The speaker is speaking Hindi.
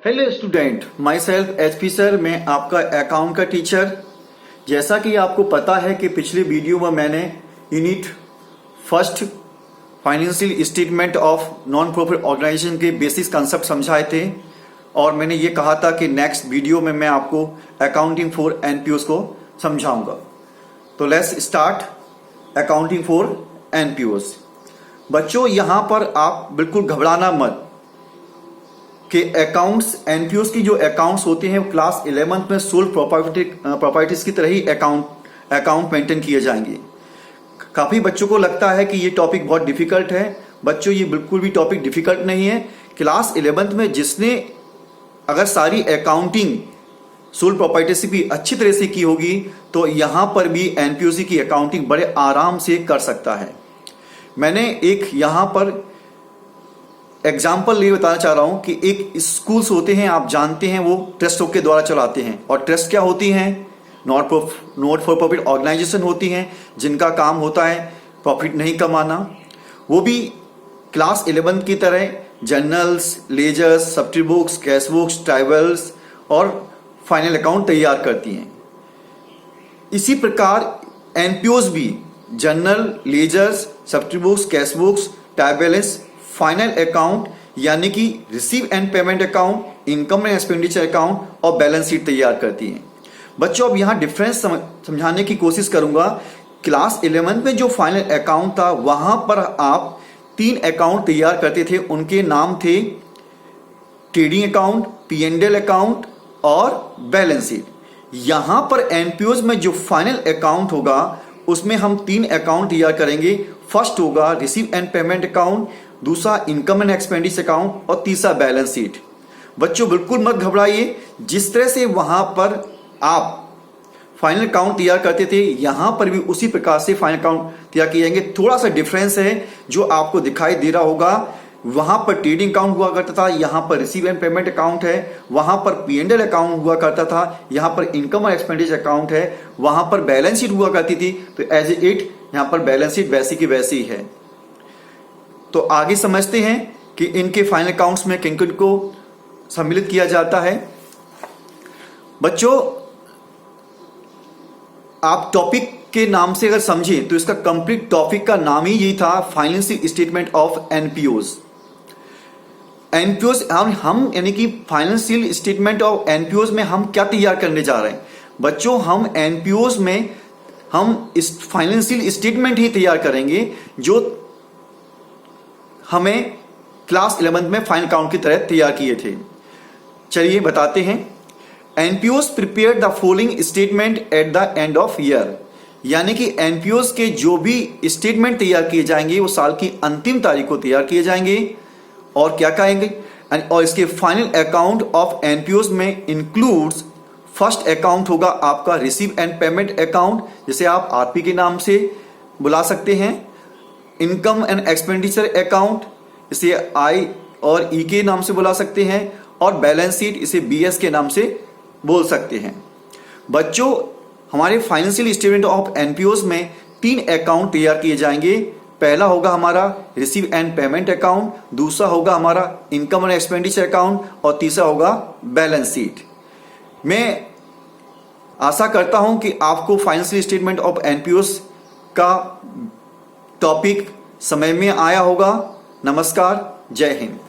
Hello student, my self HP sir, मैं आपका अकाउंट का टीचर। जैसा कि आपको पता है कि पिछले वीडियो में मैंने unit first financial statement of non profit organisation के बेसिक कंसेप्ट समझाए थे और मैंने ये कहा था कि नेक्स्ट वीडियो में मैं आपको अकाउंटिंग फॉर एनपीओस को समझाऊंगा। तो लेट्स स्टार्ट अकाउंटिंग फॉर एनपीओस। बच्चों, यहां पर आप बिल्कुल घबराना मत कि अकाउंट्स एनपीओस की जो अकाउंट्स होते हैं वो क्लास 11th में सोल प्रॉपर्टीज की तरह ही अकाउंट मेंटेन किए जाएंगे। काफी बच्चों को लगता है कि ये टॉपिक बहुत डिफिकल्ट है। बच्चों, ये बिल्कुल भी टॉपिक डिफिकल्ट नहीं है। क्लास 11th में जिसने अगर सारी अकाउंटिंग सोल प्रॉपर्टीज भी अच्छी तरह से की होगी तो यहां पर भी एनपीओसी की अकाउंटिंग बड़े आराम से कर सकता है। मैंने एक यहां पर एग्जाम्पल लिए बताना चाह रहा हूं कि एक स्कूल्स होते हैं, आप जानते हैं, वो ट्रस्ट के द्वारा चलाते हैं। और ट्रस्ट क्या होती हैं? नॉट फॉर प्रॉफिट ऑर्गेनाइजेशन होती हैं जिनका काम होता है प्रॉफिट नहीं कमाना। वो भी क्लास 11 की तरह journals, ledgers, subsidy books, cash books, trials और फाइनल अकाउंट तैयार करती हैं। इसी प्रकार एनपीओस भी journal, ledgers, subsidy books, cash books, trial balance, final account यानी कि receive and payment account, income and expenditure account और बैलेंस शीट तैयार करती हैं। बच्चों, अब यहां डिफरेंस समझाने की कोशिश करूंगा। क्लास 11 में जो फाइनल अकाउंट था वहां पर आप 3 अकाउंट तैयार करते थे। उनके नाम थे ट्रेडिंग अकाउंट, पी&एल अकाउंट और बैलेंस शीट। यहां पर एनपीओस में जो फाइनल अकाउंट होगा उसमें हम 3 अकाउंट तैयार करेंगे। फर्स्ट होगा रिसीव एंड पेमेंट अकाउंट, दूसरा इनकम एंड एक्सपेंडिचर अकाउंट और तीसरा बैलेंस शीट। बच्चों, बिल्कुल मत घबराइए। जिस तरह से वहां पर आप फाइनल अकाउंट तैयार करते थे यहां पर भी उसी प्रकार से फाइनल अकाउंट तैयार किए जाएंगे। थोड़ा सा डिफरेंस है जो आपको दिखाई दे रहा होगा। वहां पर ट्रेडिंग अकाउंट हुआ करता था, यहां पर रिसीव एंड पेमेंट अकाउंट है। वहां पर पी&एल अकाउंट हुआ करता था, यहां पर इनकम और एक्सपेंडिचर अकाउंट है। वहां पर बैलेंस शीट हुआ करती थी, तो एज इट यहां पर बैलेंस शीट वैसी की वैसी है। तो आगे समझते हैं कि इनके फाइनल अकाउंट्स में किन किन को सम्मिलित किया जाता है। बच्चों, आप टॉपिक के नाम से अगर समझें तो इसका कंप्लीट टॉपिक का नाम ही यही था, फाइनेंशियल स्टेटमेंट ऑफ एनपीओस। एनपीओस हम यानी कि फाइनेंशियल स्टेटमेंट ऑफ एनपीओस में हम क्या तैयार करने जा रहे हैं? बच्चों, हम एनपीओस में हम इस फाइनेंशियल स्टेटमेंट ही तैयार करेंगे जो हमें क्लास 11 में फाइनल अकाउंट की तरह तैयार किए थे। चलिए बताते हैं। NPOs prepare the following statement at the end of year, यानी कि एनपीओस के जो भी स्टेटमेंट तैयार किए जाएंगे वो साल की अंतिम तारीख को तैयार किए जाएंगे। और क्या कहेंगे? और इसके फाइनल अकाउंट ऑफ एनपीओस में इंक्लूड्स फर्स्ट अकाउंट होगा आपका रिसीव एंड पेमेंट अकाउंट, जिसे आप आरपी के नाम से बुला सकते हैं। इनकम एंड एक्सपेंडिचर अकाउंट, इसे आई और ई के नाम से बुला सकते हैं। और बैलेंस शीट, इसे बीएस के नाम से बोल सकते हैं। बच्चों, हमारे फाइनेंशियल स्टेटमेंट ऑफ एनपीओस में 3 अकाउंट तैयार किए जाएंगे। पहला होगा हमारा रिसीव एंड पेमेंट अकाउंट, दूसरा होगा हमारा इनकम एंड एक्सपेंडिचर अकाउंट और तीसरा होगा बैलेंस शीट। मैं आशा करता हूं कि आपको फाइनेंशियल स्टेटमेंट ऑफ एनपीओस का टॉपिक समझ में आया होगा। नमस्कार, जय हिंद।